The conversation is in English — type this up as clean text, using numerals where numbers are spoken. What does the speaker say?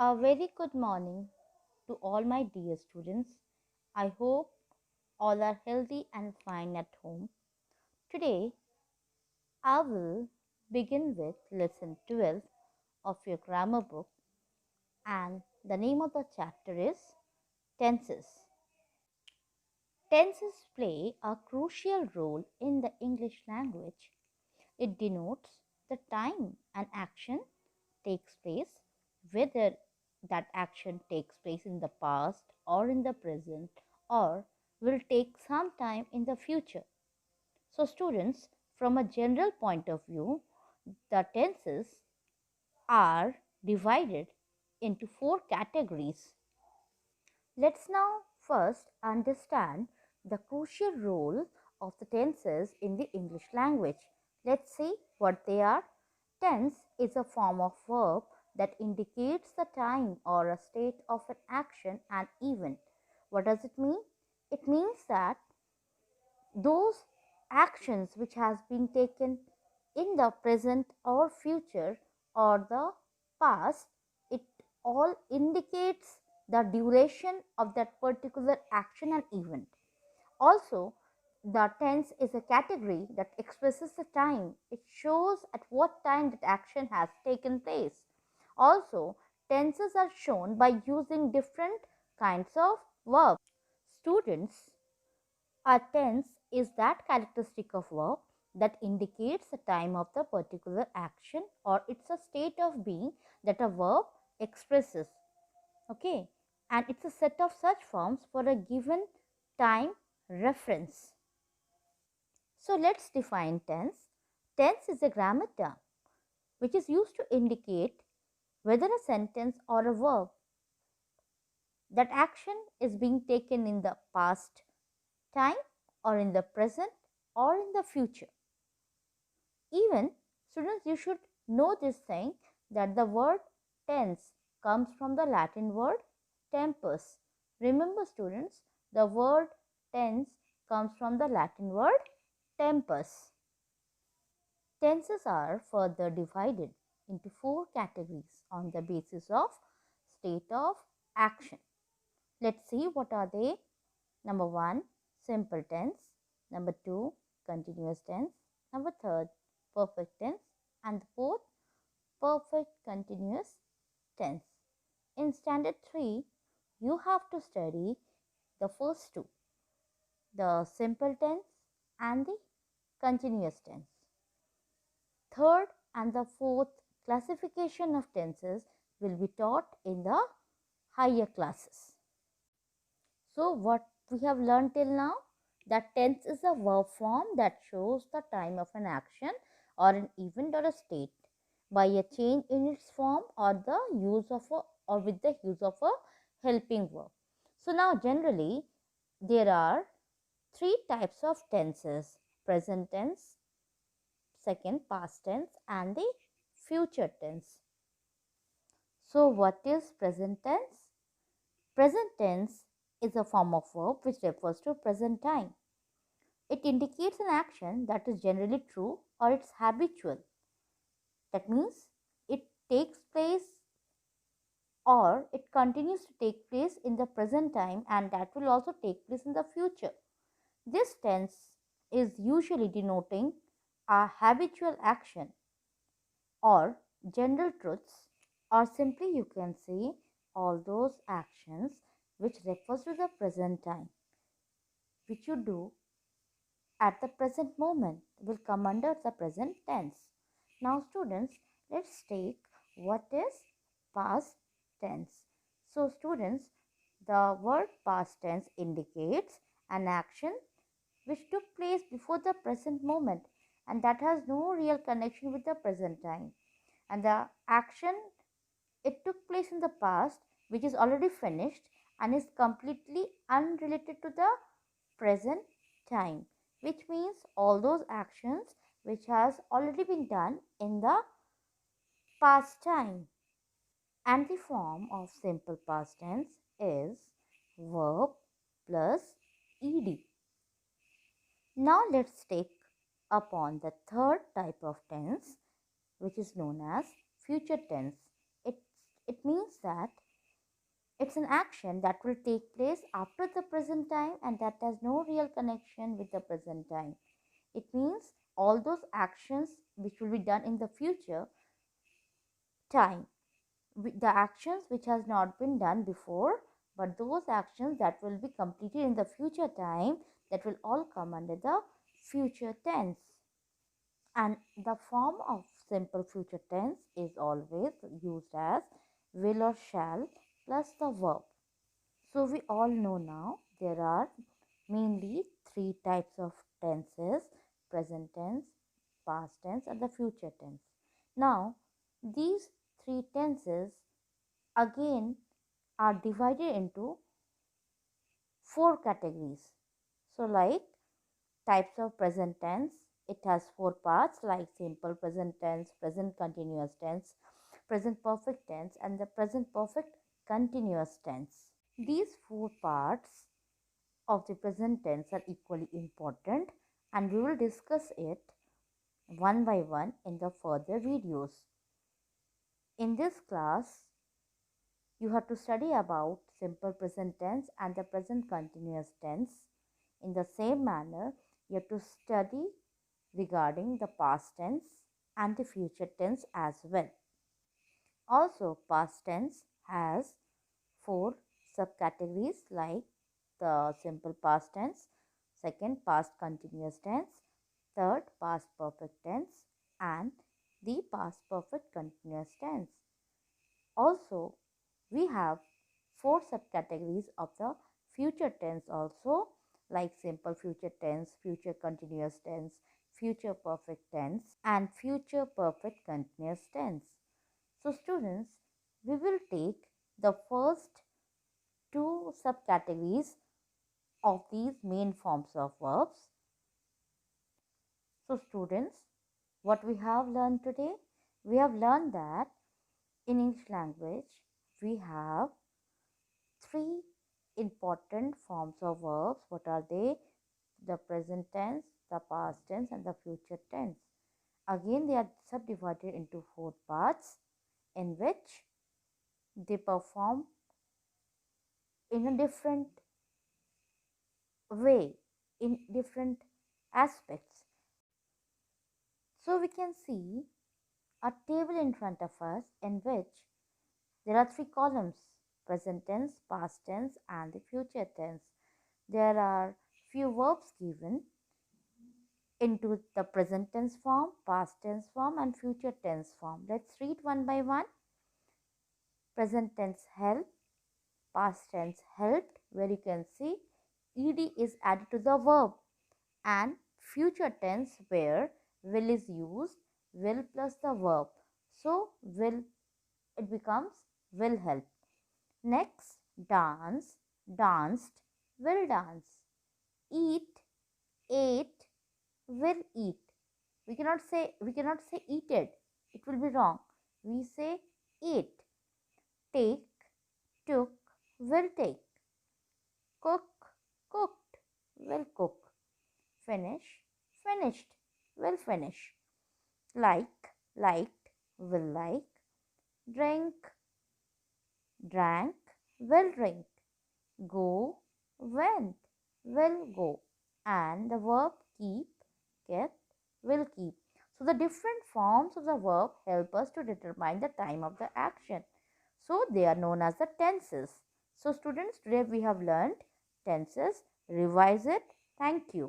A very good morning to all my dear students. I hope all are healthy and fine at home. Today, I will begin with lesson 12 of your grammar book, and the name of the chapter is Tenses. Tenses play a crucial role in the English language. It denotes the time an action takes place, whether that action takes place in the past or in the present or will take some time in the future. So, students, from a general point of view, the tenses are divided into four categories. Let's now first understand the crucial role of the tenses in the English language. Let's see what they are. Tense is a form of verb that indicates the time or a state of an action and event. What does it mean? It means that those actions which has been taken in the present or future or the past, it all indicates the duration of that particular action and event. Also, the tense is a category that expresses the time. It shows at what time that action has taken place. Also, tenses are shown by using different kinds of verbs. Students, a tense is that characteristic of verb that indicates the time of the particular action, or it's a state of being that a verb expresses. Okay, and it's a set of such forms for a given time reference. So let's define tense. Tense is a grammar term which is used to indicate whether a sentence or a verb that action is being taken in the past time or in the present or in the future. Even students, you should know this thing that the word tense comes from the Latin word tempus. Remember students, the word tense comes from the Latin word tempus. Tenses are further divided into four categories on the basis of state of action. Let's see what are they. Number 1, simple tense. Number 2, continuous tense. Number 3, perfect tense. And the 4th, perfect continuous tense. In standard 3, you have to study the first two, the simple tense and the continuous tense. Third and the fourth classification of tenses will be taught in the higher classes. So, what we have learned till now, that tense is a verb form that shows the time of an action or an event or a state by a change in its form or the use of a or with the use of a helping verb. So now generally there are three types of tenses: present tense, second past tense, and the future tense. So what is present tense? Present tense is a form of verb which refers to present time. It indicates an action that is generally true or it's habitual. That means it takes place or it continues to take place in the present time, and that will also take place in the future. This tense is usually denoting a habitual action or general truths, or simply you can say all those actions which refers to the present time which you do at the present moment will come under the present tense. Now students, let's take what is past tense. So students, the word past tense indicates an action which took place before the present moment and that has no real connection with the present time. And the action, it took place in the past which is already finished and is completely unrelated to the present time, which means all those actions which has already been done in the past time. And the form of simple past tense is verb plus ed. Now let's take upon the third type of tense which is known as future tense. It It means that it's an action that will take place after the present time and that has no real connection with the present time. It means all those actions which will be done in the future time, the actions which has not been done before, but those actions that will be completed in the future time, that will all come under the future tense. And the form of simple future tense is always used as will or shall plus the verb. So we all know now there are mainly three types of tenses: present tense, past tense, and the future tense. Now, these three tenses again are divided into four categories. So, like types of present tense, it has four parts like simple present tense, present continuous tense, present perfect tense, and the present perfect continuous tense. These four parts of the present tense are equally important, and we will discuss it one by one in the further videos. In this class, you have to study about simple present tense and the present continuous tense. In the same manner, you have to study regarding the past tense and the future tense as well. Also, past tense has four subcategories like the simple past tense, second past continuous tense, third past perfect tense, and the past perfect continuous tense. Also, we have four subcategories of the future tense also, like simple future tense, future continuous tense, future perfect tense, and future perfect continuous tense. So, students, we will take the first two subcategories of these main forms of verbs. So, students, what we have learned today? We have learned that in English language, we have three important forms of verbs. What are they? The present tense, the past tense, and the future tense. Again, they are subdivided into four parts in which they perform in a different way, in different aspects. So, we can see a table in front of us in which there are three columns: present tense, past tense, and the future tense. There are few verbs given into the present tense form, past tense form, and future tense form. Let's read one by one. Present tense help, past tense helped, where you can see ed is added to the verb, and future tense where will is used, will plus the verb. So, will, it becomes will help. Next, dance, danced, will dance. Eat, ate, will eat. We cannot say eated. It will be wrong. We say ate. Take, took, will take. Cook, cooked, will cook. Finish, finished, will finish. Like, liked, will like. Drink, drank, will drink. Go, went, will go. And the verb keep, kept, will keep. So, the different forms of the verb help us to determine the time of the action. So, they are known as the tenses. So, students, today we have learned tenses. Revise it. Thank you.